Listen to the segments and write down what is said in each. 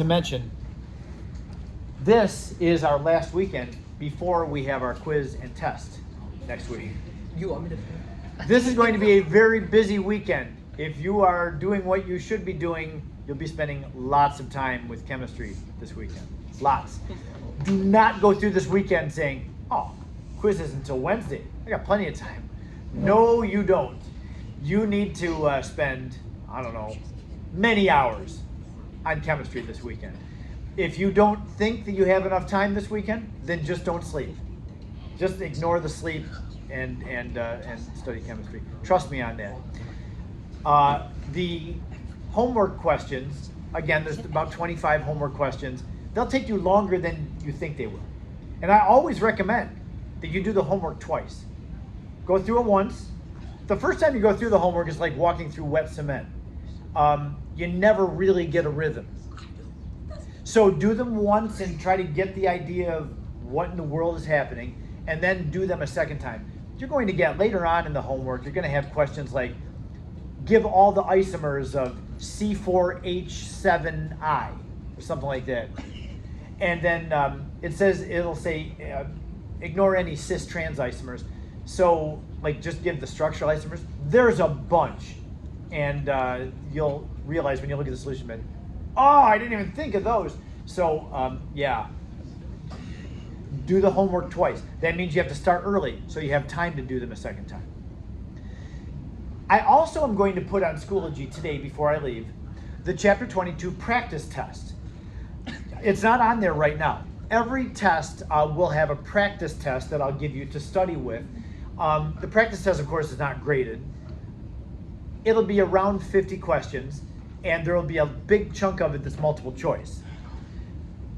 To mention, this is our last weekend before we have our quiz and test next week. You want me to? This is going to be a very busy weekend. If you are doing what you should be doing, you'll be spending lots of time with chemistry this weekend. Lots. Do not go through this weekend saying, oh, quiz is until Wednesday. I got plenty of time. No, you don't. You need to spend, I don't know, many hours on chemistry this weekend. If you don't think that you have enough time this weekend, then just don't sleep. Just ignore the sleep and study chemistry. Trust me on that. The homework questions, again, there's about 25 homework questions. They'll take you longer than you think they will. And I always recommend that you do the homework twice. Go through it once. The first time you go through the homework is like walking through wet cement. You never really get a rhythm. So do them once and try to get the idea of what in the world is happening, and then do them a second time. You're going to get, later on in the homework, you're going to have questions like, give all the isomers of C4H7I, or something like that. And then it'll say, ignore any cis-trans isomers. So, like, just give the structural isomers. There's a bunch. And you'll realize when you look at the solution bed, oh, I didn't even think of those. So, yeah. Do the homework twice. That means you have to start early, so you have time to do them a second time. I also am going to put on Schoology today, before I leave, the Chapter 22 practice test. It's not on there right now. Every test will have a practice test that I'll give you to study with. The practice test, of course, is not graded. It'll be around 50 questions, and there will be a big chunk of it that's multiple choice.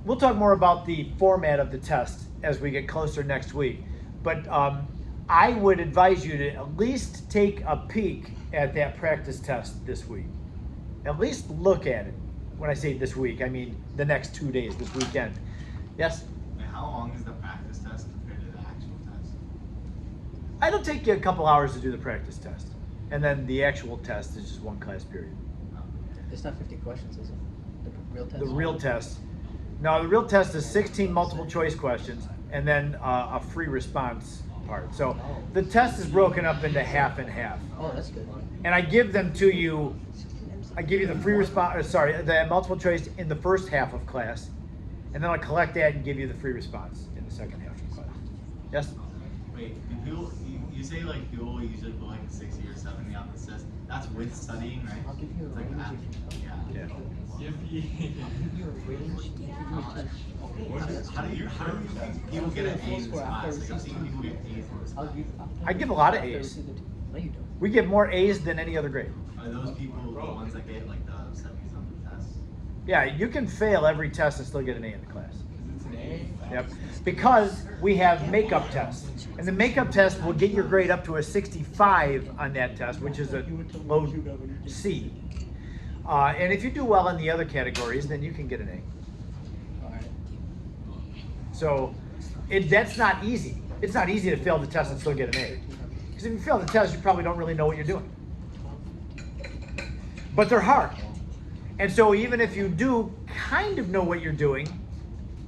We'll talk more about the format of the test as we get closer next week, but I would advise you to at least take a peek at that practice test this week. At least look at it. When I say this week, I mean the next 2 days, this weekend. Yes? And how long is the practice test compared to the actual test? It'll take you a couple hours to do the practice test. And then the actual test is just one class period. It's not 50 questions, is it? The real test? The real test. No, the real test is 16 multiple choice questions and then a free response part. So the test is broken up into half and half. Oh, that's good. And I give them to you, I give you the free response, the multiple choice in the first half of class, and then I'll collect that and give you the free response in the second half of class. Yes? Wait, you say like people usually put like 60 or 70 on this test. That's with studying, right? I'll give you a It's like range that. Yeah. How do you think people get an A in this class? Like, I've seen people get A's in this class. I give a lot of A's. No, you don't. We get more A's than any other grade. Are those people the ones that get like the 70s on the test? Yeah, you can fail every test and still get an A in the class. It's an A? Yep. Because we have makeup tests. And the makeup test will get your grade up to a 65 on that test, which is a low C. And if you do well in the other categories, then you can get an A. So that's not easy. It's not easy to fail the test and still get an A. Because if you fail the test, you probably don't really know what you're doing. But they're hard. And so even if you do kind of know what you're doing,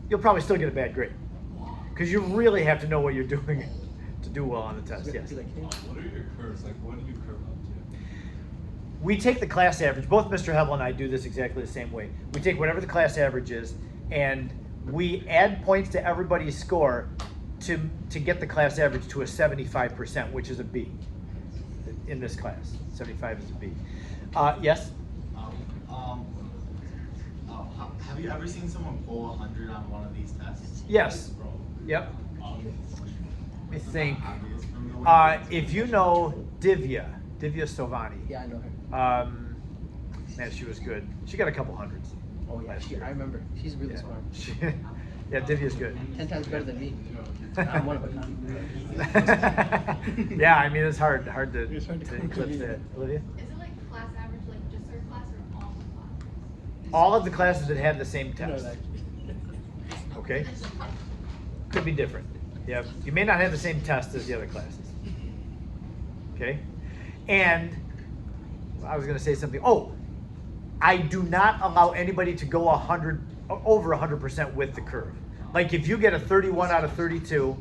you'll probably still get a bad grade. Because you really have to know what you're doing to do well on the test, yes. What are your curves? Like, what do you curve up to? We take the class average. Both Mr. Hevel and I do this exactly the same way. We take whatever the class average is, and we add points to everybody's score to get the class average to a 75%, which is a B in this class. 75 is a B. Yes? Have you ever seen someone pull 100 on one of these tests? Yes. Yep. Let me think. If you know Divya Stovani. Yeah, I know her. Man, she was good. She got a couple hundreds. Oh, yeah, last year. I remember. She's really smart. Yeah, Divya's good. 10 times better than me. I'm one of them. Yeah, I mean, it's hard to eclipse that. Olivia? Is it like class average, like just our class or all the classes? All of the classes that have the same test. Okay? Could be different. Yeah, you may not have the same test as the other classes. Okay? And I was going to say something. Oh, I do not allow anybody to go over 100% with the curve. Like if you get a 31 out of 32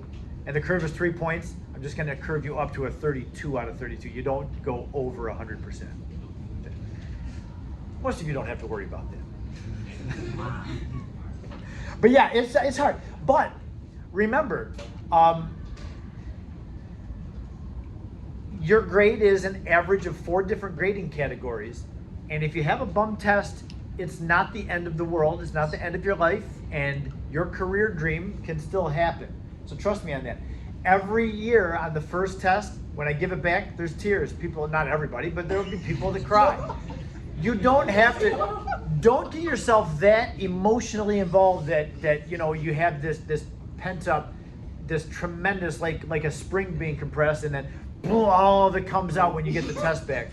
and the curve is 3 points, I'm just going to curve you up to a 32 out of 32. You don't go over 100%. Most of you don't have to worry about that. But yeah, it's hard. But remember, your grade is an average of 4 different grading categories. And if you have a bum test, it's not the end of the world. It's not the end of your life. And your career dream can still happen. So trust me on that. Every year on the first test, when I give it back, there's tears. People, not everybody, but there will be people that cry. You don't have to, don't get yourself that emotionally involved that you know, you have this pent up, this tremendous, like a spring being compressed, and then boom, all of it comes out when you get the test back.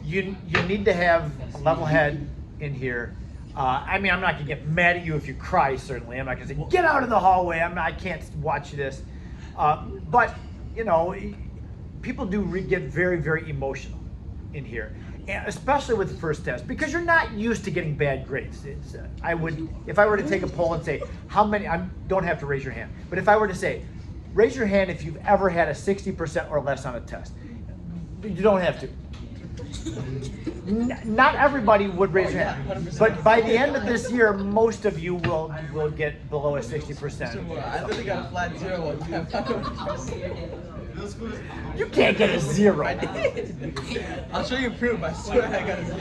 You need to have a level head in here. I mean, I'm not gonna get mad at you if you cry, certainly. I'm not gonna say, get out of the hallway, I can't watch this. But, you know, people do get very, very emotional in here. And especially with the first test, because you're not used to getting bad grades. If I were to take a poll and say, how many, don't have to raise your hand, but if I were to say, raise your hand if you've ever had a 60% or less on a test. You don't have to. Not everybody would raise your hand, but by the end of this year, most of you will get below a 60%. I really got a flat 0 one time. You can't get a 0. I'll show you proof. I swear I got a 0.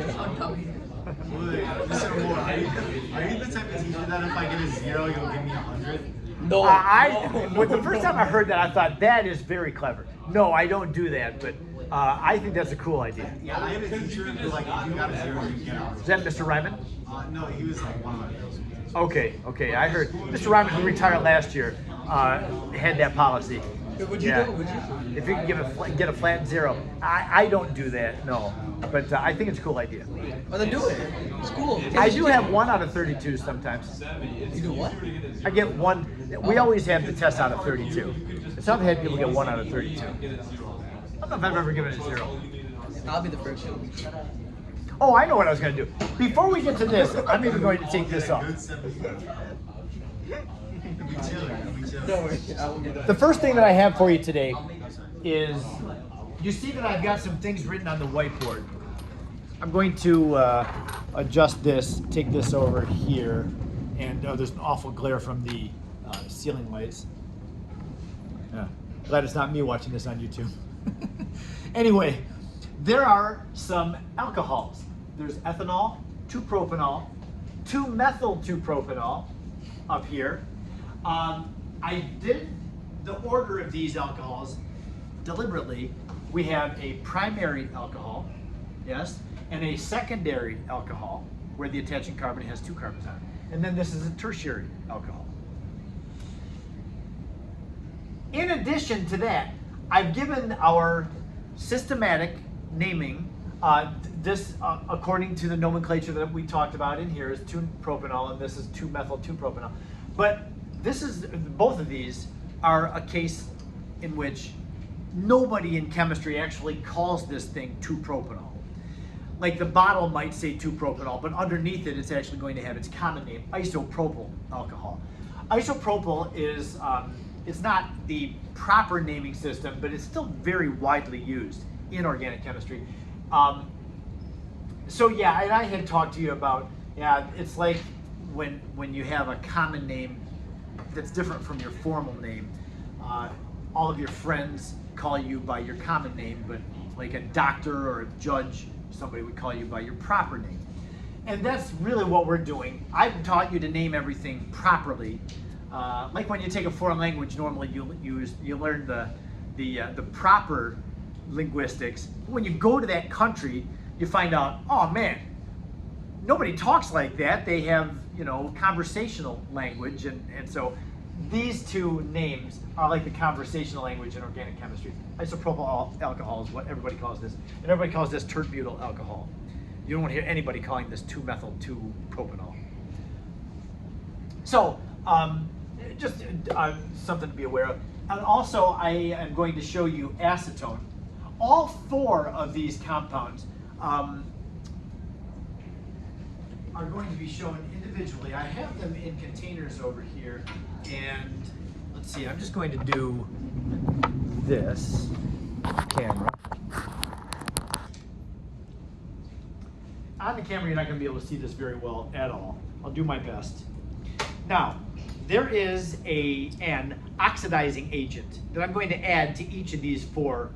Are you the type of teacher that if I get a 0, you'll give me 100? No. When the first time I heard that, I thought that is very clever. No, I don't do that, but I think that's a cool idea. Yeah, I had a teacher who like if you got a 0, you get out. Is that Mr. Ryman? No, he was like one of my girls. Okay. I heard Mr. Ryman, who retired last year, had that policy. Would you do it? Would you? If you can get a flat 0, I don't do that. No, but I think it's a cool idea. Well, then do it. It's cool. I do have 1 out of 32 sometimes. You do what? I get 1. We always have the test out of 32. Some head people get 1 out of 32. I don't know if I've ever given it a 0. I'll be the first one. Oh, I know what I was going to do. Before we get to this, I'm even going to take this off. Don't worry. I will get that. The first thing that I have for you today is, you see that I've got some things written on the whiteboard. I'm going to adjust this, take this over here, and there's an awful glare from the ceiling lights. Yeah. Glad it's not me watching this on YouTube. Anyway, there are some alcohols. There's ethanol, 2-propanol, 2-methyl-2-propanol up here. I did the order of these alcohols deliberately. We have a primary alcohol, yes, and a secondary alcohol where the attaching carbon has 2 carbons on it. And then this is a tertiary alcohol. In addition to that, I've given our systematic naming. This, according to the nomenclature that we talked about in here, is 2-propanol, and this is 2-methyl-2-propanol. But this is, both of these are a case in which nobody in chemistry actually calls this thing 2-propanol. Like the bottle might say 2-propanol, but underneath it, it's actually going to have its common name, isopropyl alcohol. Isopropyl is, it's not the proper naming system, but it's still very widely used in organic chemistry. So yeah, and I had talked to you about, yeah, it's like when you have a common name that's different from your formal name. All of your friends call you by your common name, but like a doctor or a judge, somebody would call you by your proper name. And that's really what we're doing. I've taught you to name everything properly. Like when you take a foreign language, normally you learn the proper linguistics. When you go to that country, you find out, oh man, nobody talks like that. They have, you know, conversational language, and so these two names are like the conversational language in organic chemistry. Isopropyl alcohol is what everybody calls this, and everybody calls this tert-butyl alcohol. You don't want to hear anybody calling this 2-methyl-2-propanol. So, just something to be aware of. And also, I am going to show you acetone. All 4 of these compounds are going to be shown individually. I have them in containers over here, and let's see, I'm just going to do this camera. On the camera, you're not going to be able to see this very well at all. I'll do my best. Now, there is an oxidizing agent that I'm going to add to each of these 4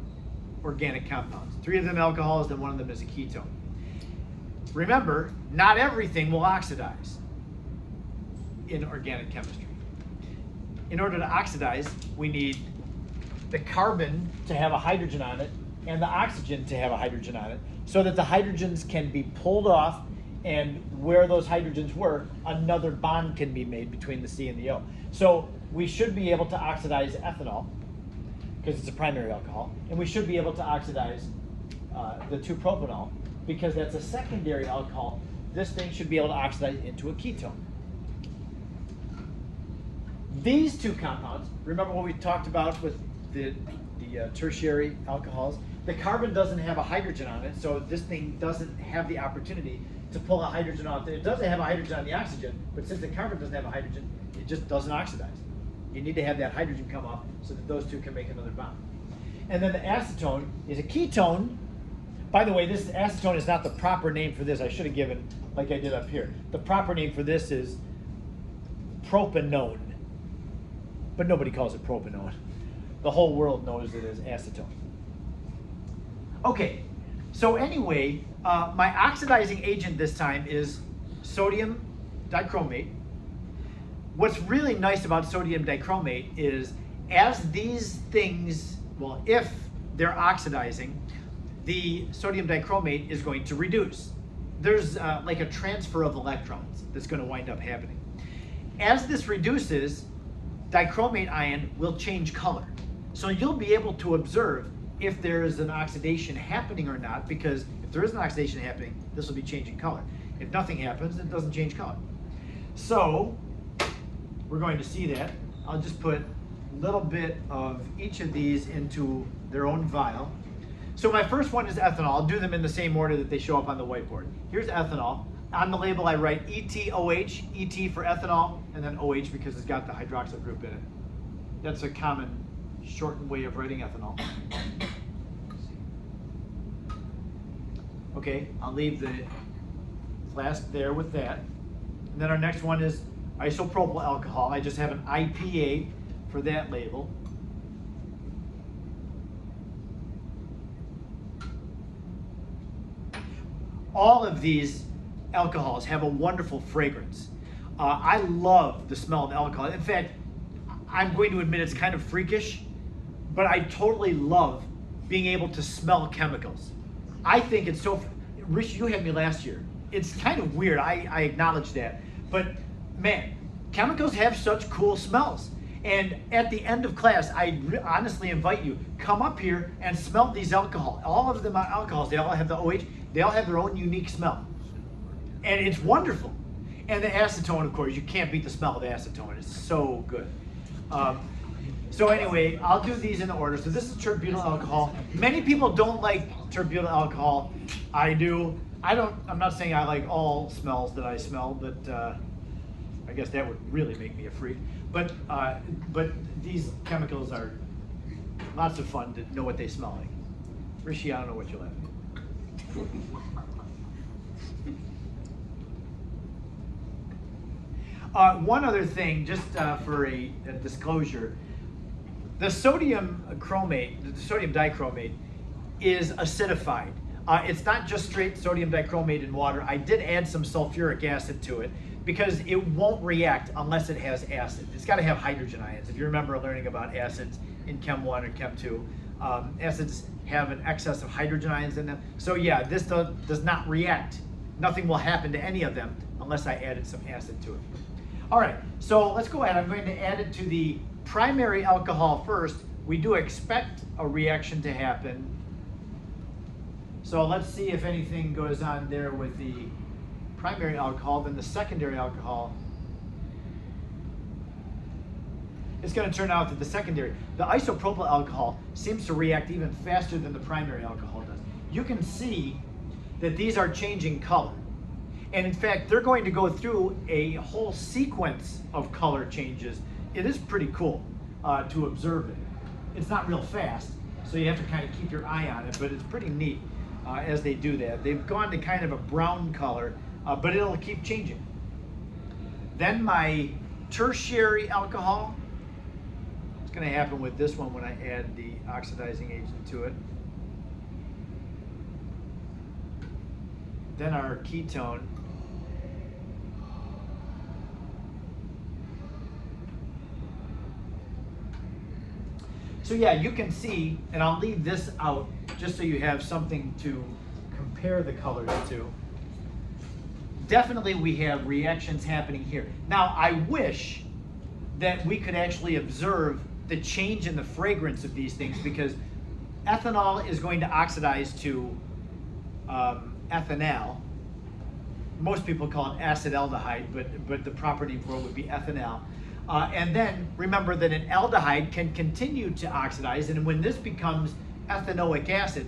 organic compounds. 3 of them alcohols, then 1 of them is a ketone. Remember, not everything will oxidize in organic chemistry. In order to oxidize, we need the carbon to have a hydrogen on it and the oxygen to have a hydrogen on it, so that the hydrogens can be pulled off, and where those hydrogens were, another bond can be made between the C and the O. So we should be able to oxidize ethanol, because it's a primary alcohol, and we should be able to oxidize the 2-propanol, because that's a secondary alcohol. This thing should be able to oxidize into a ketone. These 2 compounds, remember what we talked about with the tertiary alcohols? The carbon doesn't have a hydrogen on it, so this thing doesn't have the opportunity to pull a hydrogen off. It doesn't have a hydrogen on the oxygen, but since the carbon doesn't have a hydrogen, it just doesn't oxidize. You need to have that hydrogen come off so that those 2 can make another bond. And then the acetone is a ketone. By the way, this acetone is not the proper name for this. I should have given, like I did up here. The proper name for this is propanone, but nobody calls it propanone. The whole world knows it as acetone. Okay, so anyway, my oxidizing agent this time is sodium dichromate. What's really nice about sodium dichromate is, as these things, well, if they're oxidizing, the sodium dichromate is going to reduce. There's like a transfer of electrons that's going to wind up happening. As this reduces, dichromate ion will change color. So you'll be able to observe if there is an oxidation happening or not, because if there is an oxidation happening, this will be changing color. If nothing happens, it doesn't change color. So we're going to see that. I'll just put a little bit of each of these into their own vial. So my first one is ethanol. I'll do them in the same order that they show up on the whiteboard. Here's ethanol. On the label I write ETOH, ET for ethanol, and then OH because it's got the hydroxyl group in it. That's a common shortened way of writing ethanol. Okay, I'll leave the flask there with that. And then our next one is isopropyl alcohol. I just have an IPA for that label. All of these alcohols have a wonderful fragrance. I love the smell of alcohol. In fact, I'm going to admit it's kind of freakish, but I totally love being able to smell chemicals. I think it's so, Rich, you had me last year. It's kind of weird, I acknowledge that. But man, chemicals have such cool smells. And at the end of class, I honestly invite you, come up here and smell these alcohol. All of them are alcohols, they all have the OH, they all have their own unique smell. And it's wonderful. And the acetone, of course, you can't beat the smell of acetone. It's so good. So anyway, I'll do these in order. So this is terbutyl alcohol. Many people don't like terbutyl alcohol. I do. I'm not saying I like all smells that I smell, but I guess that would really make me a freak. But these chemicals are lots of fun to know what they smell like. Rishi, I don't know what you're laughing at. One other thing, just for a disclosure, the sodium chromate, the sodium dichromate, is acidified. It's not just straight sodium dichromate in water. I did add some sulfuric acid to it because it won't react unless it has acid. It's got to have hydrogen ions. If you remember learning about acids in Chem 1 or Chem 2, acids have an excess of hydrogen ions in them. So yeah, this does not react. Nothing will happen to any of them unless I added some acid to it. All right, so let's go ahead. I'm going to add it to the primary alcohol first. We do expect a reaction to happen. So let's see if anything goes on there with the primary alcohol. Then the secondary alcohol, it's going to turn out that the isopropyl alcohol seems to react even faster than the primary alcohol does. You can see that these are changing color. And in fact, they're going to go through a whole sequence of color changes. It is pretty cool to observe it. It's not real fast, so you have to kind of keep your eye on it, but it's pretty neat as they do that. They've gone to kind of a brown color, but it'll keep changing. Then my tertiary alcohol, it's going to happen with this one when I add the oxidizing agent to it. Then our ketone. So yeah, you can see, and I'll leave this out just so you have something to compare the colors to. Definitely we have reactions happening here. Now I wish that we could actually observe the change in the fragrance of these things, because ethanol is going to oxidize to ethanal. Most people call it acetaldehyde, but the proper name for it would be ethanal. And then remember that an aldehyde can continue to oxidize, and when this becomes ethanoic acid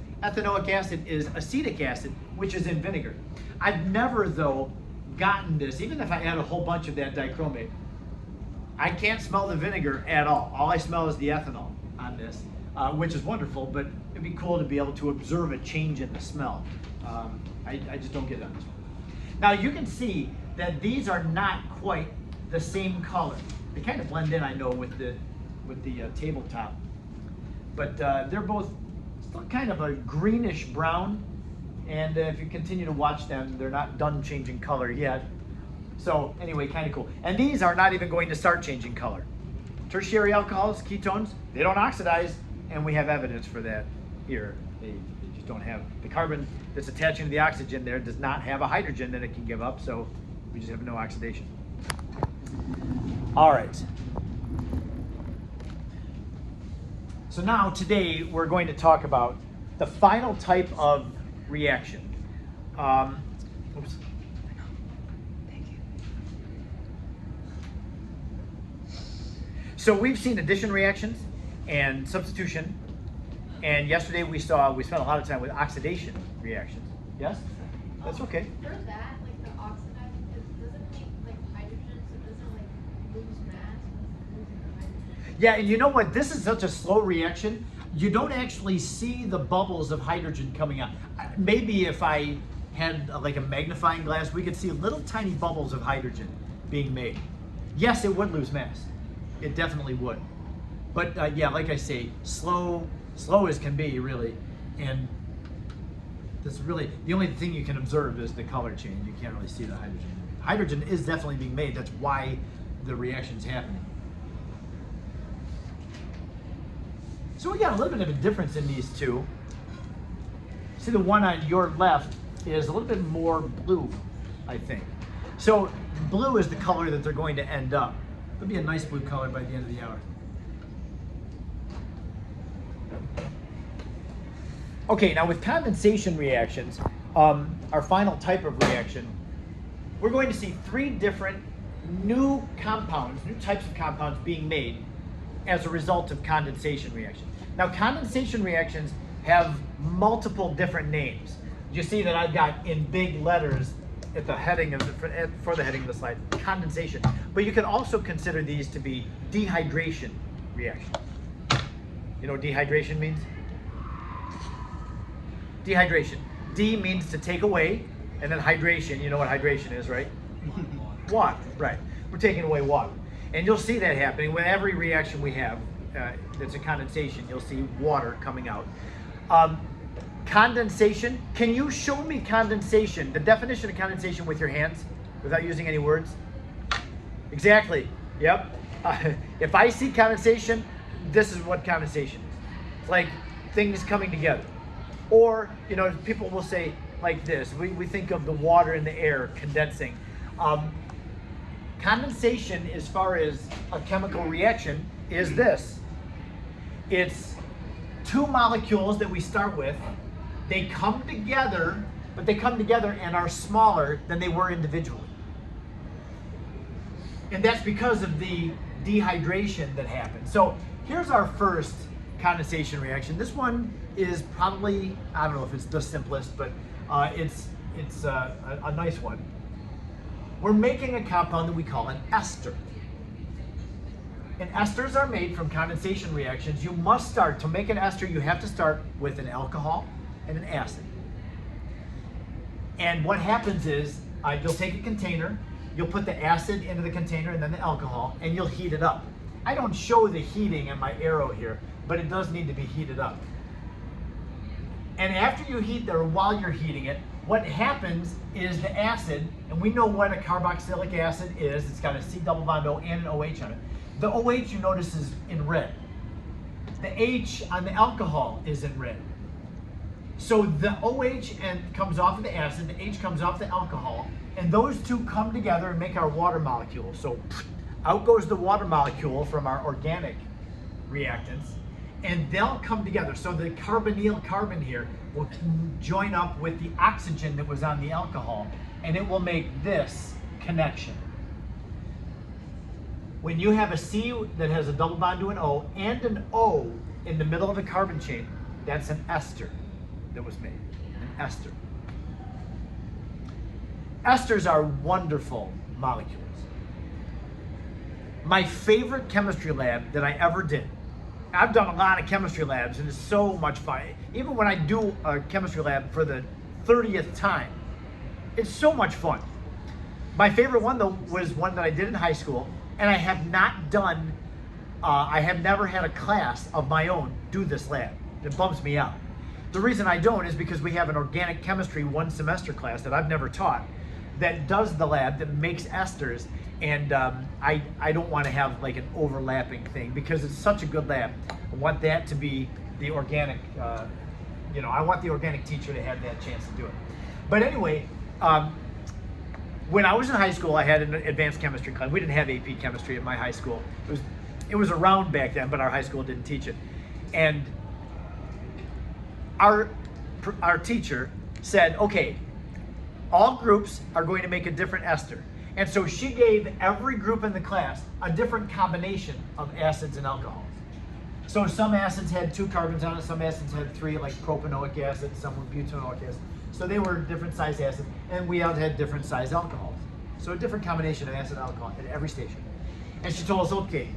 is acetic acid, which is in vinegar. I've never, though, gotten this, even if I add a whole bunch of that dichromate, I can't smell the vinegar at all. All I smell is the ethanol on this, which is wonderful, but it'd be cool to be able to observe a change in the smell. I just don't get it on this one. Now you can see that these are not quite the same color. They kind of blend in, I know, with the tabletop, but they're both still kind of a greenish brown. And if you continue to watch them, they're not done changing color yet. So anyway, kind of cool. And these are not even going to start changing color. Tertiary alcohols, ketones, they don't oxidize, and we have evidence for that here. They just don't have, the carbon that's attaching to the oxygen there does not have a hydrogen that it can give up, so we just have no oxidation. All right. So now today we're going to talk about the final type of reaction. Oops. So we've seen addition reactions and substitution, and yesterday we spent a lot of time with oxidation reactions. Yes? That's okay. For that, like the oxidizing, does it make like hydrogen, so it doesn't like lose mass with losing the hydrogen? Yeah, and you know what? This is such a slow reaction. You don't actually see the bubbles of hydrogen coming out. Maybe if I had like a magnifying glass, we could see little tiny bubbles of hydrogen being made. Yes, it would lose mass. It definitely would. But yeah, like I say, slow as can be, really. And this really, the only thing you can observe is the color change. You can't really see the hydrogen. Hydrogen is definitely being made. That's why the reaction's happening. So we got a little bit of a difference in these two. See, the one on your left is a little bit more blue, I think. So blue is the color that they're going to end up. It'll be a nice blue color by the end of the hour. Okay, now with condensation reactions, our final type of reaction, we're going to see three different new compounds, new types of compounds being made as a result of condensation reaction. Now, condensation reactions have multiple different names. You see that I've got in big letters at the heading of for the heading of the slide, condensation. But you can also consider these to be dehydration reactions. You know what dehydration means? Dehydration. D means to take away, and then hydration, you know what hydration is, right? Water, right. We're taking away water. And you'll see that happening with every reaction we have that's a condensation. You'll see water coming out. Condensation, can you show me condensation, the definition of condensation with your hands without using any words? Exactly, yep. If I see condensation, this is what condensation is. It's like things coming together. Or, you know, people will say like this, we think of the water in the air condensing. Condensation, as far as a chemical reaction, is this. It's two molecules that we start with. They come together, but they come together and are smaller than they were individually. And that's because of the dehydration that happens. So here's our first condensation reaction. This one is probably, I don't know if it's the simplest, but it's a nice one. we're making a compound that we call an ester. And esters are made from condensation reactions. You must start, to make an ester, you have to start with an alcohol and an acid. And what happens is, you'll take a container, you'll put the acid into the container and then the alcohol, and you'll heat it up. I don't show the heating in my arrow here, but it does need to be heated up. And after you heat, or while you're heating it, what happens is the acid, and we know what a carboxylic acid is, it's got a C double bond O and an OH on it. The OH you notice is in red. The H on the alcohol is in red. So the OH comes off of the acid, the H comes off the alcohol, and those two come together and make our water molecule. So out goes the water molecule from our organic reactants, and they'll come together. So the carbonyl carbon here will join up with the oxygen that was on the alcohol, and it will make this connection. When you have a C that has a double bond to an O and an O in the middle of a carbon chain, that's an ester that was made, an ester. Esters are wonderful molecules. My favorite chemistry lab that I ever did, I've done a lot of chemistry labs and it's so much fun. Even when I do a chemistry lab for the 30th time, it's so much fun. My favorite one though was one that I did in high school, and I have not done, I have never had a class of my own do this lab. It bums me out. The reason I don't is because we have an organic chemistry one semester class that I've never taught that does the lab, that makes esters, and I don't want to have like an overlapping thing because it's such a good lab. I want that to be the organic, I want the organic teacher to have that chance to do it. But anyway, when I was in high school, I had an advanced chemistry class. We didn't have AP chemistry at my high school. It was around back then, but our high school didn't teach it. And our teacher said, okay, all groups are going to make a different ester. And so she gave every group in the class a different combination of acids and alcohols. So some acids had 2 carbons on it, some acids had 3, like propanoic acid, some were butanoic acid. So they were different size acids, and we all had different size alcohols. So a different combination of acid and alcohol at every station. And she told us, okay,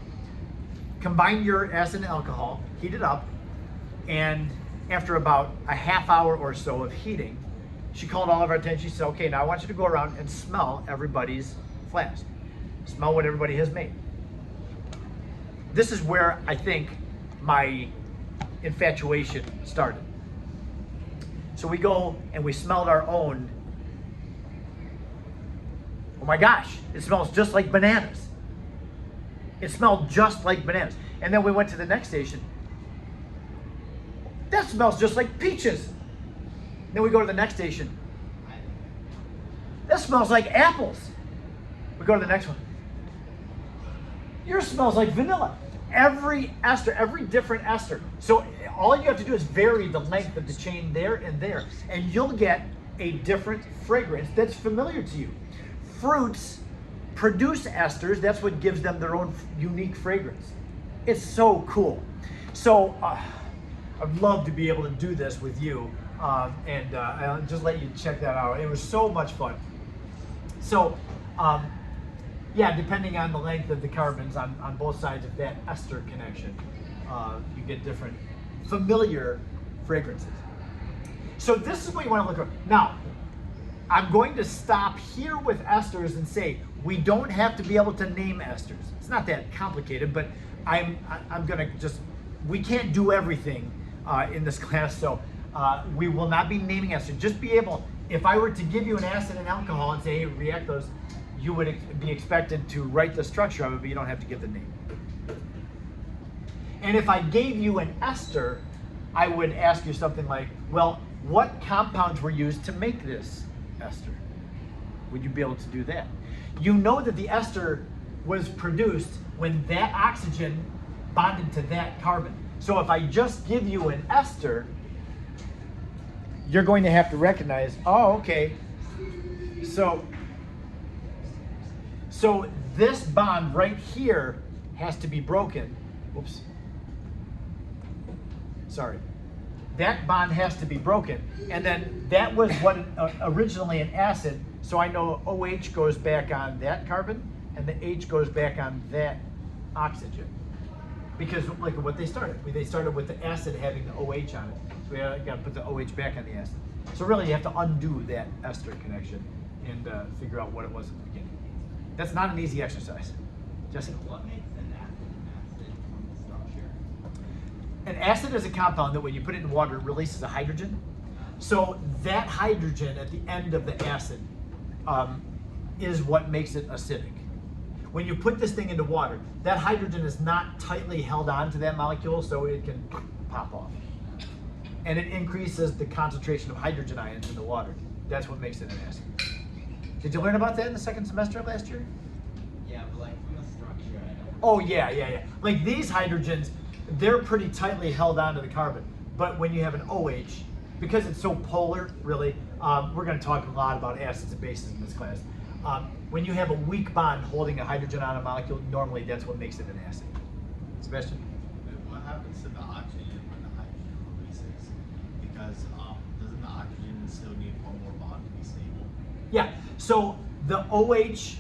combine your acid and alcohol, heat it up, and after about a half hour or so of heating, she called all of our attention. She said, okay, now I want you to go around and smell everybody's flask. Smell what everybody has made. This is where I think my infatuation started. So we go and we smelled our own. Oh my gosh, it smells just like bananas. It smelled just like bananas. And then we went to the next station. That smells just like peaches. Then we go to the next station. That smells like apples. We go to the next one. Yours smells like vanilla. Every ester, every different ester. So all you have to do is vary the length of the chain there, and you'll get a different fragrance that's familiar to you. Fruits produce esters. That's what gives them their own unique fragrance. It's so cool. So I'd love to be able to do this with you, and I'll just let you check that out. It was so much fun. So, yeah, depending on the length of the carbons on both sides of that ester connection, you get different familiar fragrances. So this is what you want to look for. Now, I'm going to stop here with esters and say we don't have to be able to name esters. It's not that complicated, but I'm going to just, we can't do everything in this class, so we will not be naming esters. Just be able, if I were to give you an acid and alcohol and say, hey, react those, you would be expected to write the structure of it, but you don't have to give the name. And if I gave you an ester, I would ask you something like, well, what compounds were used to make this ester? Would you be able to do that? You know that the ester was produced when that oxygen bonded to that carbon. So if I just give you an ester, you're going to have to recognize, oh, okay, so this bond right here has to be broken. Oops. Sorry. That bond has to be broken. And then that was what originally an acid. So I know OH goes back on that carbon, and the H goes back on that oxygen. Because look at what they started. They started with the acid having the OH on it. So we got to put the OH back on the acid. So really you have to undo that ester connection and figure out what it was at the beginning. That's not an easy exercise. Jesse? What makes an acid from the structure? An acid is a compound that when you put it in water, it releases a hydrogen. So that hydrogen at the end of the acid is what makes it acidic. When you put this thing into water, that hydrogen is not tightly held on to that molecule, so it can pop off. And it increases the concentration of hydrogen ions in the water. That's what makes it an acid. Did you learn about that in the second semester of last year? Yeah, but like from the structure, I don't. Oh yeah. Like these hydrogens, they're pretty tightly held onto the carbon. But when you have an OH, because it's so polar, really, we're going to talk a lot about acids and bases in this class. When you have a weak bond holding a hydrogen on a molecule, normally that's what makes it an acid. Sebastian? What happens to the oxygen when the hydrogen releases? Because doesn't the oxygen still need one more bond to be stable? Yeah, so the OH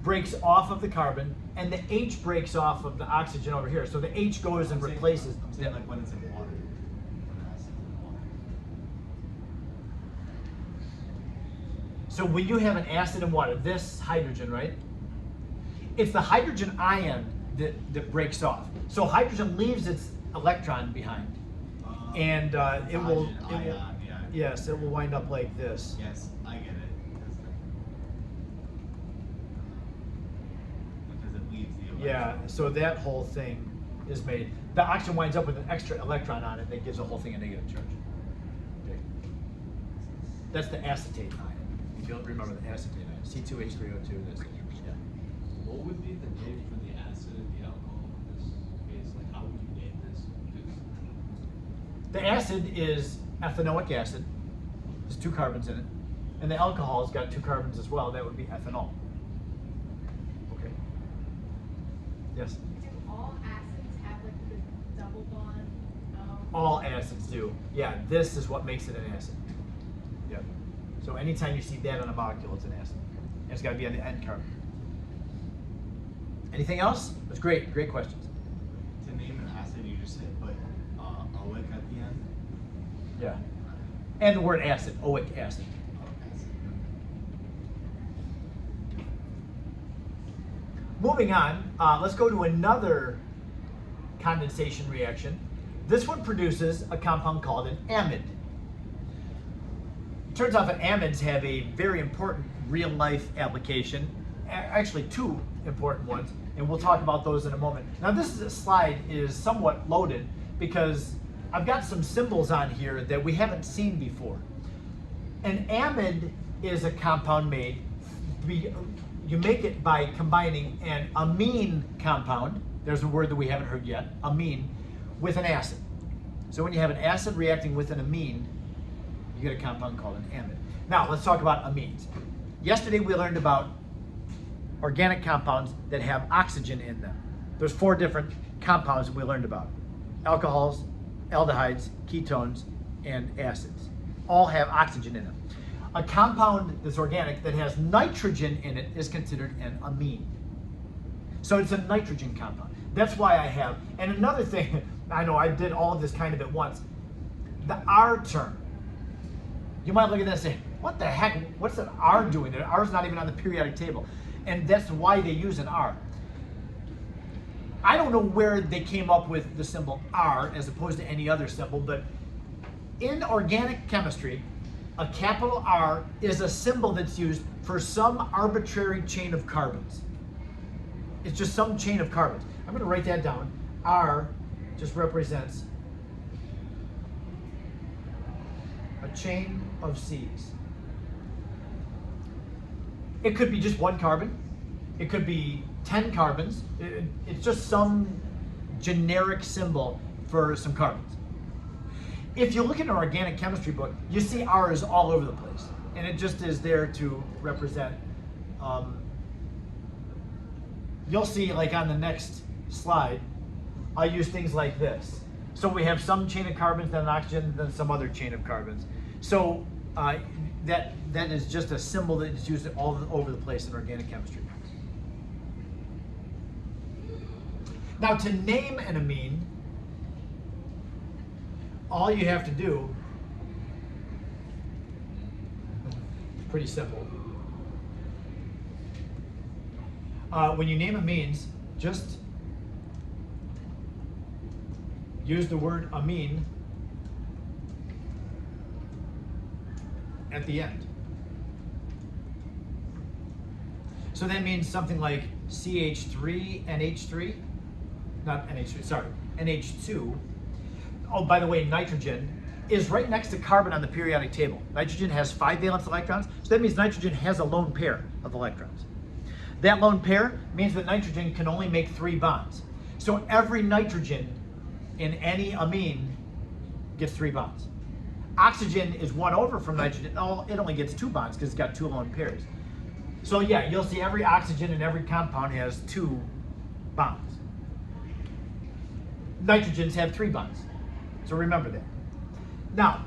breaks off of the carbon, and the H breaks off of the oxygen over here. So the H goes and replaces. I'm saying like when it's in water. When the acid's in water. So when you have an acid and water, this hydrogen, right? It's the hydrogen ion that breaks off. So hydrogen leaves its electron behind, and it will. Ion, yeah. Yes, it will wind up like this. Yes, I get it. Because it leaves the electron. Yeah, so that whole thing is made. The oxygen winds up with an extra electron on it that gives the whole thing a negative charge. Okay. That's the acetate ion. If you don't remember the acetate ion, C2H3O2. That's it. Yeah. What would be the name for the acid and the alcohol in this case? Like, how would you name this? The acid is ethanoic acid. There's 2 carbons in it. And the alcohol's got 2 carbons as well. That would be ethanol. Okay. Yes? Do all acids have like the double bond? All acids do. Yeah, this is what makes it an acid. Yep. So anytime you see that on a molecule, it's an acid. And it's got to be on the end carbon. Anything else? That's great. Great questions. To name an acid, you just put oic at the end. Yeah. And the word acid, oic acid. Oh, acid. Moving on, let's go to another condensation reaction. This one produces a compound called an amide. It turns out that amides have a very important real-life application, actually 2 important ones, and we'll talk about those in a moment. Now this slide is somewhat loaded because I've got some symbols on here that we haven't seen before. An amide is a compound made, you make it by combining an amine compound, there's a word that we haven't heard yet, amine, with an acid. So when you have an acid reacting with an amine, you get a compound called an amide. Now let's talk about amines. Yesterday we learned about organic compounds that have oxygen in them. There's 4 different compounds that we learned about. Alcohols, aldehydes, ketones, and acids. All have oxygen in them. A compound that's organic that has nitrogen in it is considered an amine. So it's a nitrogen compound. That's why I have, and another thing, I know I did all of this kind of at once, the R term. You might look at that and say, what the heck, what's an R doing there? R is not even on the periodic table. And that's why they use an R. I don't know where they came up with the symbol R as opposed to any other symbol, but in organic chemistry, a capital R is a symbol that's used for some arbitrary chain of carbons. It's just some chain of carbons. I'm going to write that down. R just represents a chain of C's. It could be just 1 carbon. It could be 10 carbons. It's just some generic symbol for some carbons. If you look at an organic chemistry book, you see R's all over the place. And it just is there to represent, you'll see like on the next slide, I'll use things like this. So we have some chain of carbons, then an oxygen, then some other chain of carbons. So that is just a symbol that is used all over the place in organic chemistry. Now, to name an amine, all you have to do, pretty simple. When you name amines, just use the word amine at the end. So that means something like CH3NH3, not NH3, sorry, NH2. Oh, by the way, nitrogen is right next to carbon on the periodic table. Nitrogen has 5 valence electrons, so that means nitrogen has a lone pair of electrons. That lone pair means that nitrogen can only make 3 bonds. So every nitrogen in any amine gets 3 bonds. Oxygen is 1 over from nitrogen. Oh, it only gets 2 bonds because it's got 2 lone pairs. So yeah, you'll see every oxygen in every compound has 2 bonds. Nitrogens have 3 bonds. So remember that. Now,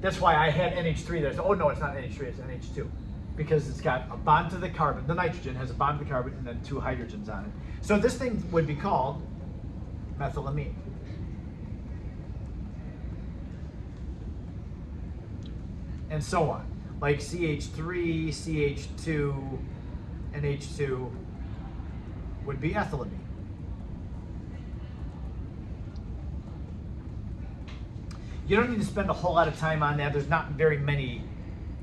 that's why I had NH3 there. So, oh no, it's not NH3, it's NH2. Because it's got a bond to the carbon. The nitrogen has a bond to the carbon and then 2 hydrogens on it. So this thing would be called methylamine. And so on. Like CH3, CH2, NH2 would be ethylamine. You don't need to spend a whole lot of time on that. There's not very many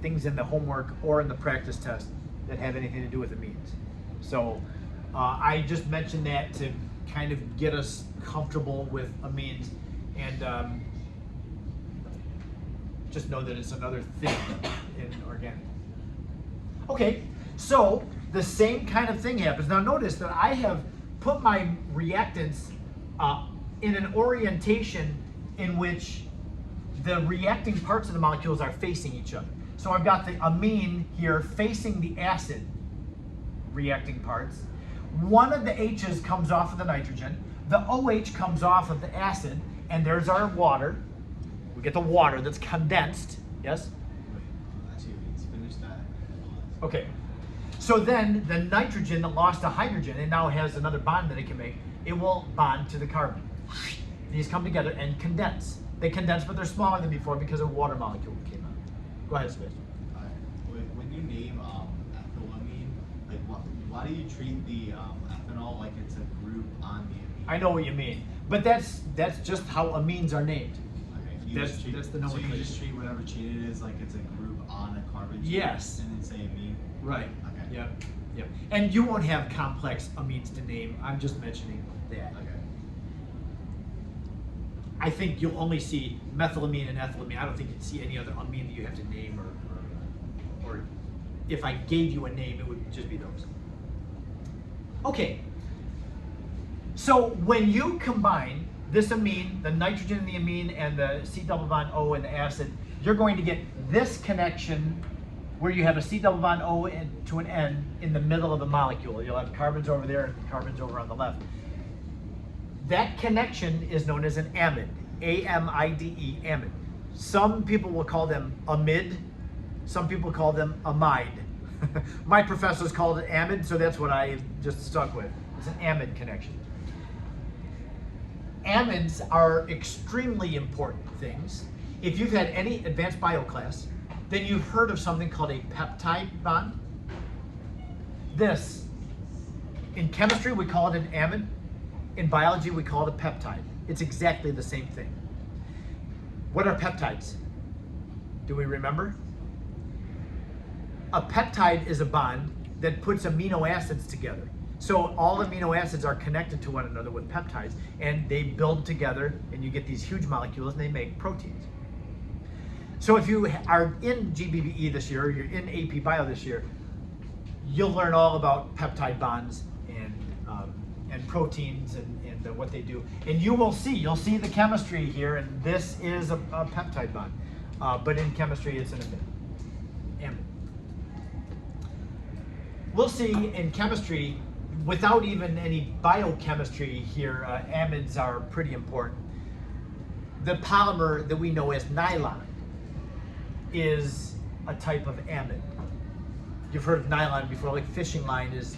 things in the homework or in the practice test that have anything to do with amines. So I just mentioned that to kind of get us comfortable with amines, and just know that it's another thing in organic. Okay, so the same kind of thing happens. Now notice that I have put my reactants in an orientation in which the reacting parts of the molecules are facing each other. So I've got the amine here facing the acid reacting parts. One of the H's comes off of the nitrogen, the OH comes off of the acid, and there's our water. We get the water that's condensed, yes? Actually, let's finish that. Okay. So then the nitrogen that lost a hydrogen and now has another bond that it can make, it will bond to the carbon. These come together and condense. They condense, but they're smaller than before because a water molecule came out. Go ahead, Smith. When you name ethylamine, like why do you treat the ethanol like it's a group on the amine? I know what you mean, but that's just how amines are named. Okay, That's the So nomenclature. you just treat whatever chain it is like it's a group on a carbon chain? Yes. And then say amine? Right. Okay. Yep. And you won't have complex amines to name. I'm just mentioning that. Okay. I think you'll only see methylamine and ethylamine. I don't think you'd see any other amine that you have to name, or if I gave you a name, it would just be those. Okay. So when you combine this amine, the nitrogen in the amine, and the C double bond O and the acid, you're going to get this connection where you have a C double bond O to an N in the middle of the molecule. You'll have carbons over there and carbons over on the left. That connection is known as an amide, A-M-I-D-E, amide. Some people will call them amide, some people call them amide. My professors called it amide, so that's what I just stuck with. It's an amide connection. Amides are extremely important things. If you've had any advanced bio class, then you've heard of something called a peptide bond. This, in chemistry, we call it an amide. In biology, we call it a peptide. It's exactly the same thing. What are peptides? Do we remember? A peptide is a bond that puts amino acids together. So all amino acids are connected to one another with peptides, and they build together, and you get these huge molecules, and they make proteins. So if you are in GBBE this year, or you're in AP Bio this year, you'll learn all about peptide bonds and proteins and what they do. And you'll see the chemistry here, and this is a peptide bond. But in chemistry, it's an amide. We'll see in chemistry, without even any biochemistry here, amides are pretty important. The polymer that we know as nylon is a type of amide. You've heard of nylon before, like fishing line is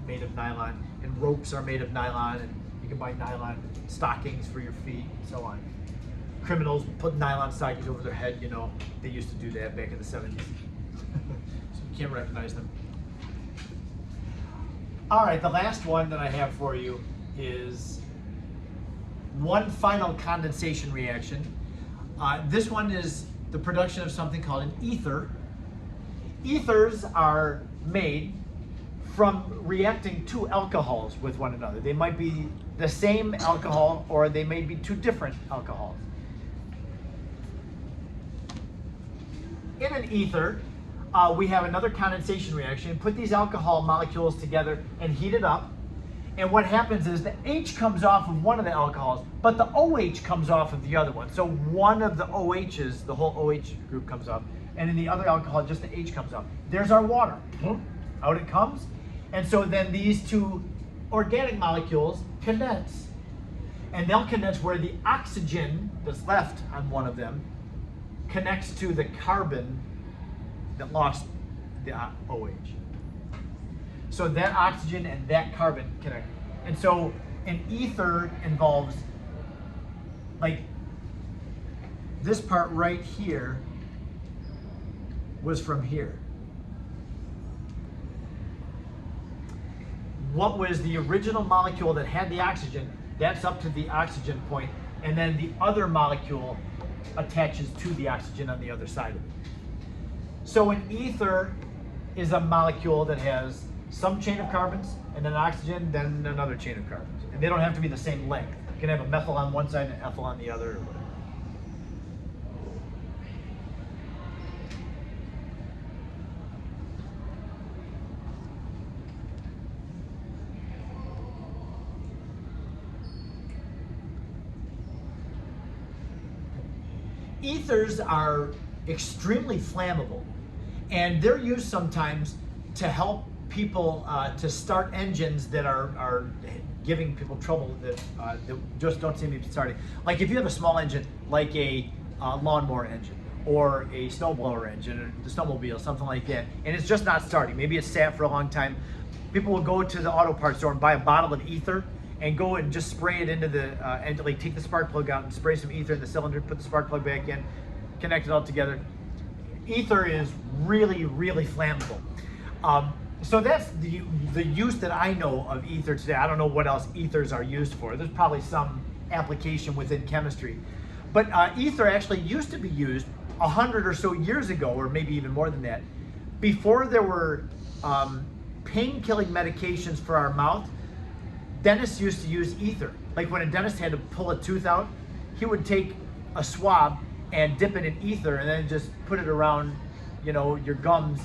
made of nylon, and ropes are made of nylon, and you can buy nylon stockings for your feet and so on. Criminals put nylon stockings over their head, you know, they used to do that back in the 70s. So you can't recognize them. All right, the last one that I have for you is one final condensation reaction. This one is the production of something called an ether. Ethers are made from reacting two alcohols with one another. They might be the same alcohol, or they may be two different alcohols. In an ether, we have another condensation reaction. Put these alcohol molecules together and heat it up. And what happens is the H comes off of one of the alcohols, but the OH comes off of the other one. So one of the OHs, the whole OH group comes off, and in the other alcohol, just the H comes off. There's our water. Out it comes. And so then these two organic molecules condense. And they'll condense where the oxygen that's left on one of them connects to the carbon that lost the OH. So that oxygen and that carbon connect. And so an ether involves, like, this part right here was from here. What was the original molecule that had the oxygen, that's up to the oxygen point, and then the other molecule attaches to the oxygen on the other side of it. So an ether is a molecule that has some chain of carbons, and then oxygen, then another chain of carbons. And they don't have to be the same length. You can have a methyl on one side and an ethyl on the other, or whatever. Ethers are extremely flammable, and they're used sometimes to help people to start engines that are giving people trouble that just don't seem to be starting. Like if you have a small engine, like a lawnmower engine or a snowblower engine or the snowmobile, something like that, and it's just not starting. Maybe it's sat for a long time. People will go to the auto parts store and buy a bottle of ether and go and just spray it into the and like take the spark plug out and spray some ether in the cylinder, put the spark plug back in, connect it all together. Ether is really, really flammable. So that's the use that I know of ether today. I don't know what else ethers are used for. There's probably some application within chemistry. But ether actually used to be used 100 or so years ago, or maybe even more than that, before there were pain-killing medications for our mouth. Dentists used to use ether. Like when a dentist had to pull a tooth out, he would take a swab and dip it in ether and then just put it around, you know, your gums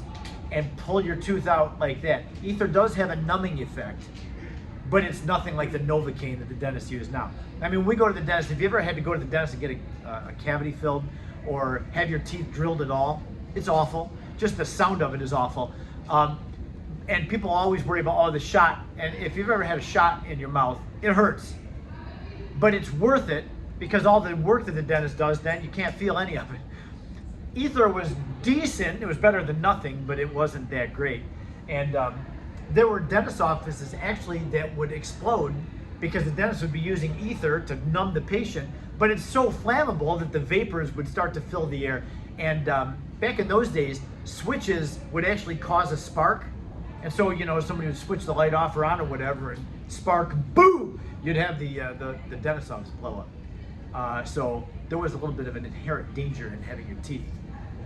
and pull your tooth out like that. Ether does have a numbing effect, but it's nothing like the Novocaine that the dentists use now. I mean, when we go to the dentist, if you ever had to go to the dentist and get a cavity filled or have your teeth drilled at all, it's awful. Just the sound of it is awful. And people always worry about, oh, the shot. And if you've ever had a shot in your mouth, it hurts. But it's worth it because all the work that the dentist does, then you can't feel any of it. Ether was decent. It was better than nothing, but it wasn't that great. And there were dentist offices actually that would explode because the dentist would be using ether to numb the patient, but it's so flammable that the vapors would start to fill the air. And back in those days, switches would actually cause a spark. And so, you know, somebody would switch the light off or on or whatever and spark, boom, you'd have the dentist office blow up. So there was a little bit of an inherent danger in having your teeth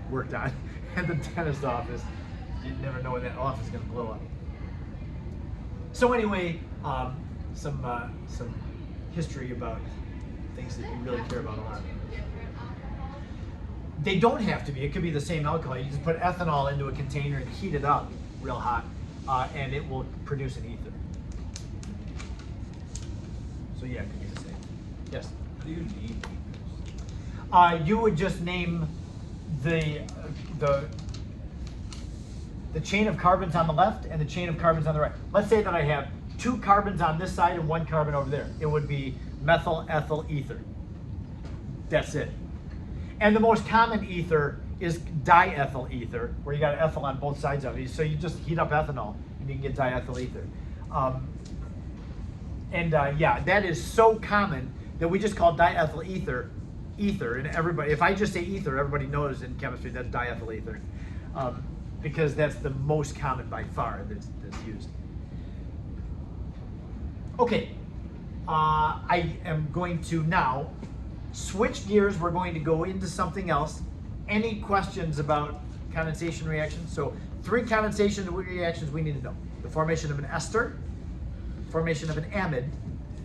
worked on in the dentist office. You never know when that office is going to blow up. So anyway, some history about things that you really care about a lot. Different alcohol? They don't have to be. It could be the same alcohol. You just put ethanol into a container and heat it up real hot, and it will produce an ether. So yeah, it could be the same. Yes? How do you name ethers? You would just name the chain of carbons on the left and the chain of carbons on the right. Let's say that I have 2 carbons on this side and 1 carbon over there. It would be methyl ethyl ether. That's it. And the most common ether is diethyl ether, where you got an ethyl on both sides of it. So you just heat up ethanol and you can get diethyl ether. Yeah, that is so common that we just call diethyl ether ether. And everybody, if I just say ether, everybody knows in chemistry that's diethyl ether, because that's the most common by far that's used. Okay, I am going to now switch gears. We're going to go into something else. Any questions about condensation reactions? So 3 condensation reactions we need to know: the formation of an ester, formation of an amide,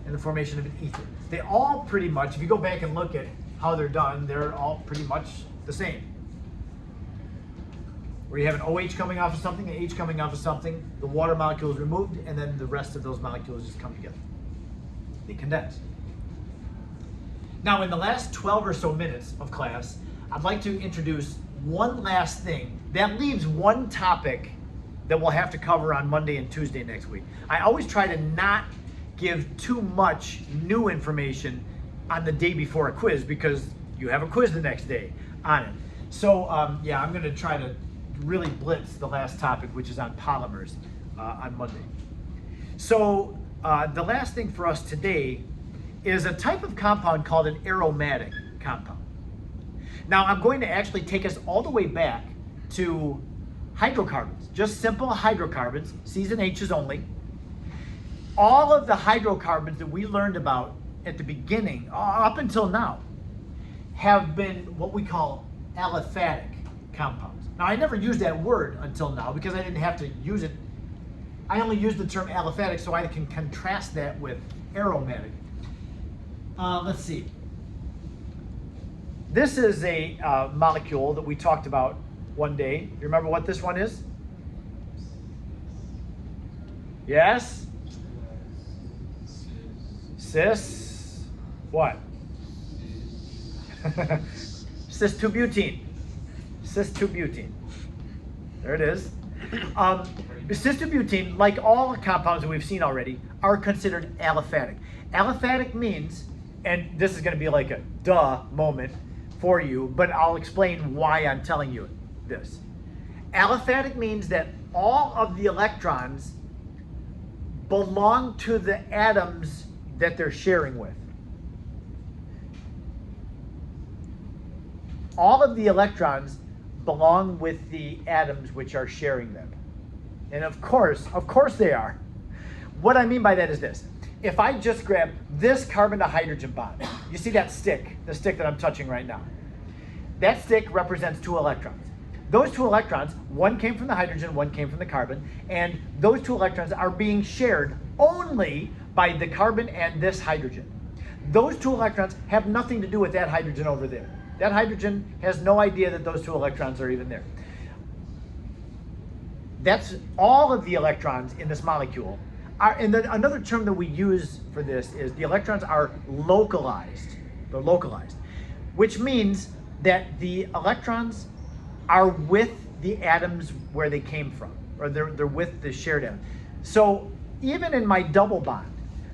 and the formation of an ether. They all pretty much, if you go back and look at how they're done, they're all pretty much the same. Where you have an OH coming off of something, an H coming off of something, the water molecule is removed, and then the rest of those molecules just come together. They condense. Now, in the last 12 or so minutes of class, I'd like to introduce one last thing that leaves one topic that we'll have to cover on Monday and Tuesday next week. I always try to not give too much new information on the day before a quiz, because you have a quiz the next day on it. So yeah, I'm going to try to really blitz the last topic, which is on polymers, on Monday. So the last thing for us today is a type of compound called an aromatic compound. Now, I'm going to actually take us all the way back to hydrocarbons, just simple hydrocarbons, C's and H's only. All of the hydrocarbons that we learned about at the beginning, up until now, have been what we call aliphatic compounds. Now, I never used that word until now because I didn't have to use it. I only used the term aliphatic so I can contrast that with aromatic. Let's see. This is a molecule that we talked about one day. You remember what this one is? Yes? Cis? What? Cis-2-butene. Cis-2-butene. There it is. Cis-2-butene, like all compounds that we've seen already, are considered aliphatic. Aliphatic means, and this is going to be like a duh moment for you, but I'll explain why I'm telling you this. Aliphatic means that all of the electrons belong to the atoms that they're sharing with. All of the electrons belong with the atoms which are sharing them. And of course they are. What I mean by that is this. If I just grab this carbon to hydrogen bond, you see that stick, the stick that I'm touching right now. That stick represents 2 electrons. Those 2 electrons, one came from the hydrogen, one came from the carbon, and those 2 electrons are being shared only by the carbon and this hydrogen. Those 2 electrons have nothing to do with that hydrogen over there. That hydrogen has no idea that those 2 electrons are even there. That's all of the electrons in this molecule. And then another term that we use for this is the electrons are localized. They're localized, which means that the electrons are with the atoms where they came from, or they're with the shared atom. So even in my double bond,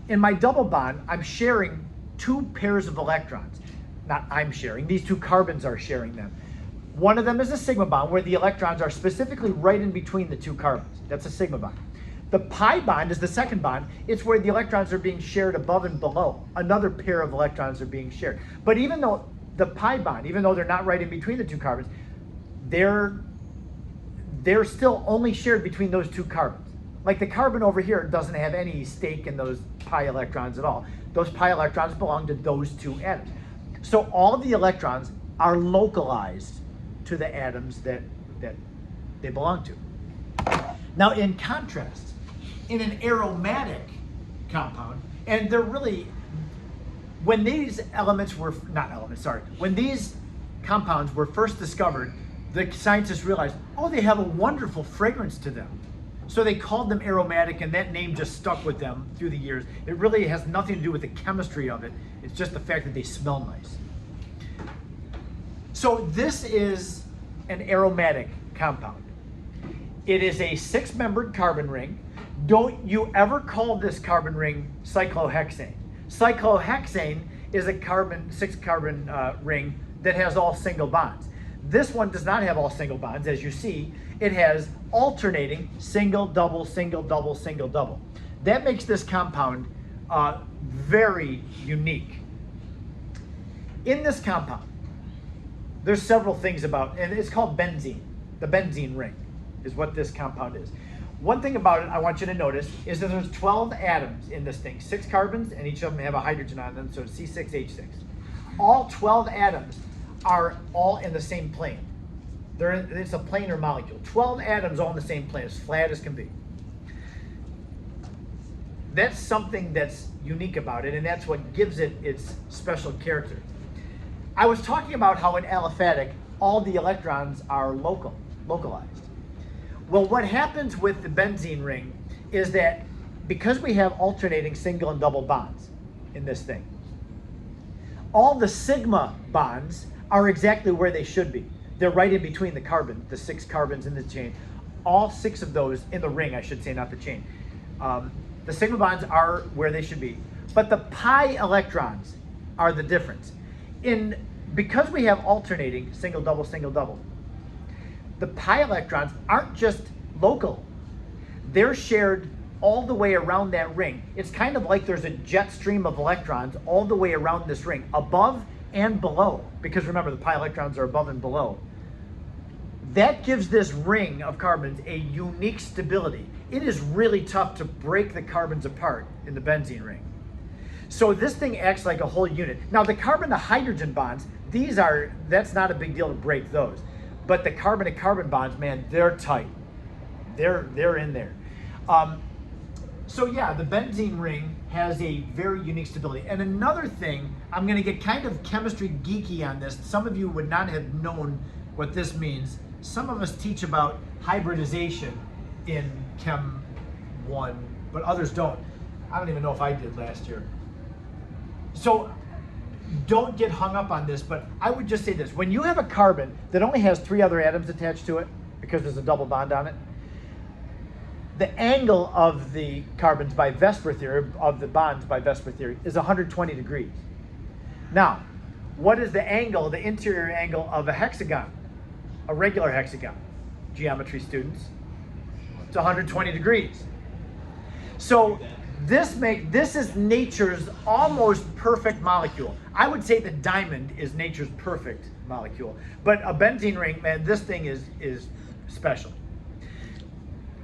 I'm sharing 2 pairs of electrons. Not I'm sharing, these 2 carbons are sharing them. One of them is a sigma bond where the electrons are specifically right in between the 2 carbons. That's a sigma bond. The pi bond is the second bond. It's where the electrons are being shared above and below. Another pair of electrons are being shared. But even though the pi bond, even though they're not right in between the 2 carbons, they're still only shared between those 2 carbons. Like the carbon over here doesn't have any stake in those pi electrons at all. Those pi electrons belong to those 2 atoms. So all of the electrons are localized to the atoms that they belong to. Now, in contrast, in an aromatic compound, and they're really, when these when these compounds were first discovered, the scientists realized, oh, they have a wonderful fragrance to them. So they called them aromatic, and that name just stuck with them through the years. It really has nothing to do with the chemistry of it. It's just the fact that they smell nice. So this is an aromatic compound. It is a 6-membered carbon ring. Don't you ever call this carbon ring cyclohexane. Cyclohexane is a 6-carbon ring that has all single bonds. This one does not have all single bonds, as you see. It has alternating single, double, single, double, single, double. That makes this compound very unique. In this compound, there's several things about, and it's called benzene. The benzene ring is what this compound is. One thing about it I want you to notice is that there's 12 atoms in this thing, 6 carbons, and each of them have a hydrogen on them, so C6H6. All 12 atoms are all in the same plane. It's a planar molecule. 12 atoms all in the same plane, as flat as can be. That's something that's unique about it, and that's what gives it its special character. I was talking about how in aliphatic, all the electrons are localized. Well, what happens with the benzene ring is that because we have alternating single and double bonds in this thing, all the sigma bonds are exactly where they should be. They're right in between the carbon, the 6 carbons in the chain. All 6 of those in the ring, I should say, not the chain. The sigma bonds are where they should be. But the pi electrons are the difference. Because we have alternating single, double, the pi electrons aren't just local. They're shared all the way around that ring. It's kind of like there's a jet stream of electrons all the way around this ring, above and below. Because remember, the pi electrons are above and below. That gives this ring of carbons a unique stability. It is really tough to break the carbons apart in the benzene ring. So this thing acts like a whole unit. Now the carbon to hydrogen bonds, that's not a big deal to break those. But the carbon to carbon bonds, man, they're tight. They're in there. So yeah, the benzene ring has a very unique stability. And another thing, I'm gonna get kind of chemistry geeky on this. Some of you would not have known what this means. Some of us teach about hybridization in Chem 1, but others don't. I don't even know if I did last year. So don't get hung up on this, but I would just say this. When you have a carbon that only has 3 other atoms attached to it, because there's a double bond on it, the angle of the carbons by Vesper theory, of the bonds by Vesper theory, is 120 degrees. Now, what is the angle, the interior angle of a hexagon? A regular hexagon, geometry students? It's 120 degrees. So this is nature's almost perfect molecule. I would say the diamond is nature's perfect molecule. But a benzene ring, man, this thing is special.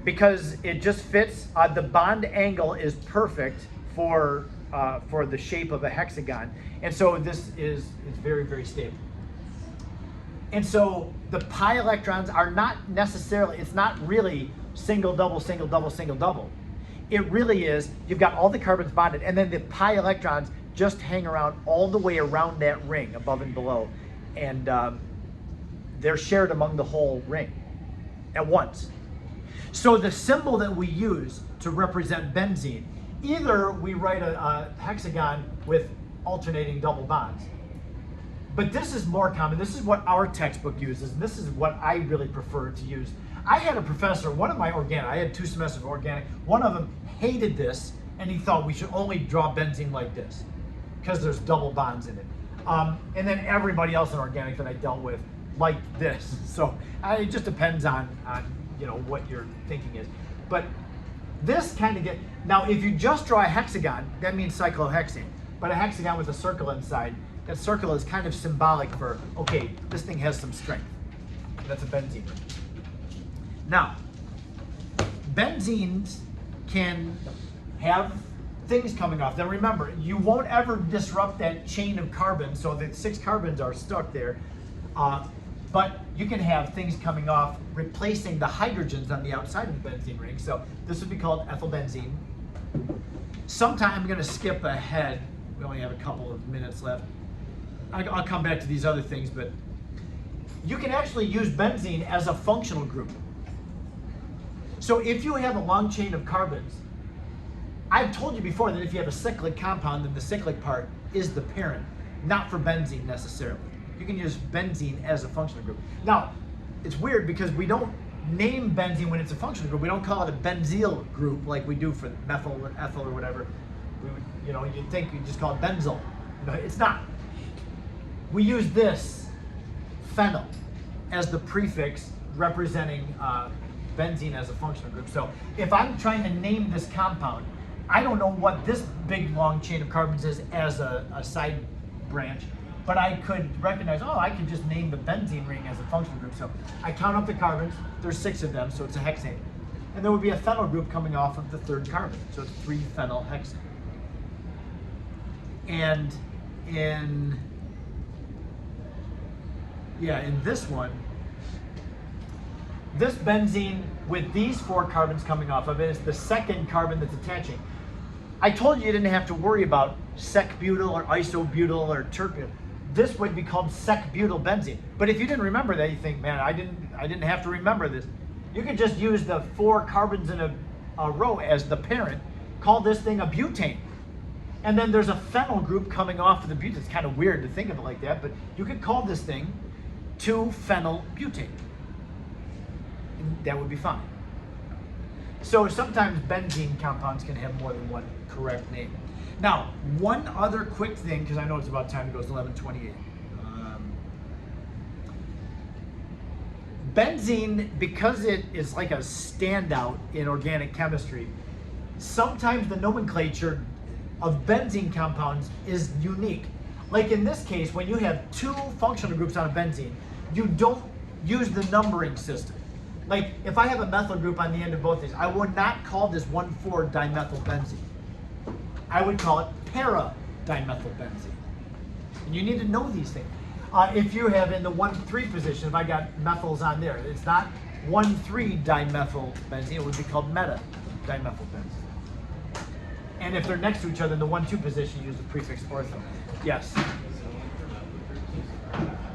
Because it just fits, the bond angle is perfect for the shape of a hexagon. And so this is very, very stable. And so the pi electrons are not necessarily, it's not really single, double, single, double, single, double. It really is, you've got all the carbons bonded, and then the pi electrons just hang around all the way around that ring, above and below. And they're shared among the whole ring at once. So the symbol that we use to represent benzene, either we write a hexagon with alternating double bonds, but this is more common. This is what our textbook uses, and this is what I really prefer to use. I had a professor, I had 2 semesters of organic. One of them hated this, and he thought we should only draw benzene like this, because there's double bonds in it. And then everybody else in organic that I dealt with liked this. So it just depends on what your thinking is. But this kind of now if you just draw a hexagon, that means cyclohexane. But a hexagon with a circle inside, that circle is kind of symbolic for, okay, this thing has some strength. That's a benzene ring. Now, benzenes can have things coming off. Now remember, you won't ever disrupt that chain of carbons, so the 6 carbons are stuck there. But you can have things coming off, replacing the hydrogens on the outside of the benzene ring. So this would be called ethylbenzene. Sometime I'm going to skip ahead. We only have a couple of minutes left. I'll come back to these other things, but you can actually use benzene as a functional group. So if you have a long chain of carbons, I've told you before that if you have a cyclic compound, then the cyclic part is the parent, not for benzene necessarily. You can use benzene as a functional group. Now, it's weird because we don't name benzene when it's a functional group. We don't call it a benzyl group like we do for methyl or ethyl or whatever. You'd think we just call it benzyl. It's not. We use this, phenyl. as the prefix representing benzene as a functional group. So if I'm trying to name this compound, I don't know what this big long chain of carbons is as a side branch, but I could recognize, oh, I could just name the benzene ring as a functional group. So I count up the carbons, there's 6 of them, so it's a hexane. And there would be a phenyl group coming off of the 3rd carbon, so it's 3-phenylhexane. And in this one, this benzene with these 4 carbons coming off of it is the 2nd carbon that's attaching. I told you didn't have to worry about sec-butyl or isobutyl or terpbutyl. This would be called sec-butyl benzene. But if you didn't remember that, you think, man, I didn't have to remember this. You could just use the 4 carbons in a row as the parent, call this thing a butane. And then there's a phenyl group coming off of the butane. It's kind of weird to think of it like that, but you could call this thing 2-phenylbutane. And that would be fine. So sometimes benzene compounds can have more than one correct name. Now, one other quick thing, because I know it's about time to go, it's 11:28. Benzene, because it is like a standout in organic chemistry, sometimes the nomenclature of benzene compounds is unique. Like in this case, when you have 2 functional groups on a benzene, you don't use the numbering system. Like if I have a methyl group on the end of both these, I would not call this 1,4-dimethylbenzene. I would call it para-dimethylbenzene. And you need to know these things. If you have in the 1,3 position, if I got methyls on there, it's not 1,3-dimethylbenzene, it would be called meta-dimethylbenzene. And if they're next to each other in the 1,2 position, use the prefix ortho. Yes?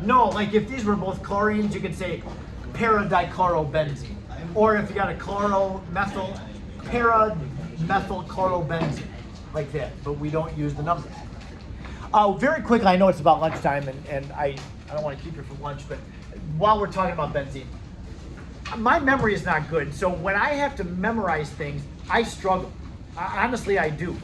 No, like if these were both chlorines, you could say para-dichlorobenzene. Or if you got a chloromethyl, para-methylchlorobenzene, like that. But we don't use the numbers. Very quickly, I know it's about lunchtime, and I don't want to keep you from lunch, but while we're talking about benzene, my memory is not good. So when I have to memorize things, I struggle. Honestly, I do.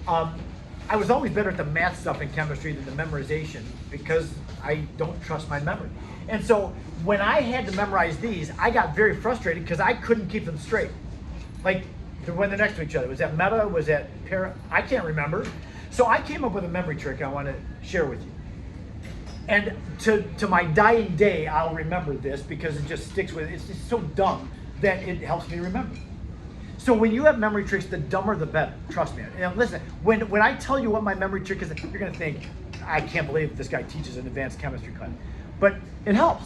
I was always better at the math stuff in chemistry than the memorization because I don't trust my memory. And so when I had to memorize these, I got very frustrated because I couldn't keep them straight. Like when they're next to each other. Was that meta? Was that para? I can't remember. So I came up with a memory trick I want to share with you. And to my dying day, I'll remember this because it just sticks with it. It's just so dumb that it helps me remember. So when you have memory tricks, the dumber the better. Trust me. And listen, when I tell you what my memory trick is, you're going to think, I can't believe this guy teaches an advanced chemistry class. But it helps.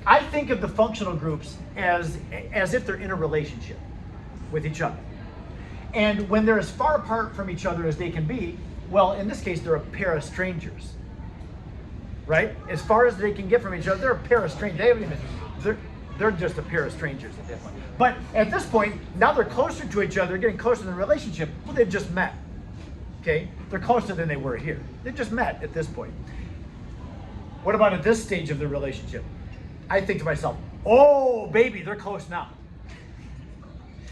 I think of the functional groups as if they're in a relationship with each other. And when they're as far apart from each other as they can be, well, in this case, they're a pair of strangers. Right? As far as they can get from each other, they're a pair of strangers. They haven't even, they're just a pair of strangers at that point. But at this point, now they're closer to each other, getting closer in the relationship. Well, they've just met. Okay? They're closer than they were here. They've just met at this point. What about at this stage of the relationship? I think to myself, oh, baby, they're close now.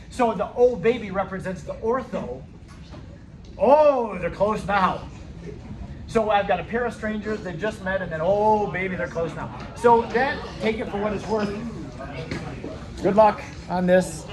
So the oh, baby represents the ortho. Oh, they're close now. So I've got a pair of strangers, they just met, and then, oh, baby, they're close now. So that, take it for what it's worth. Good luck on this.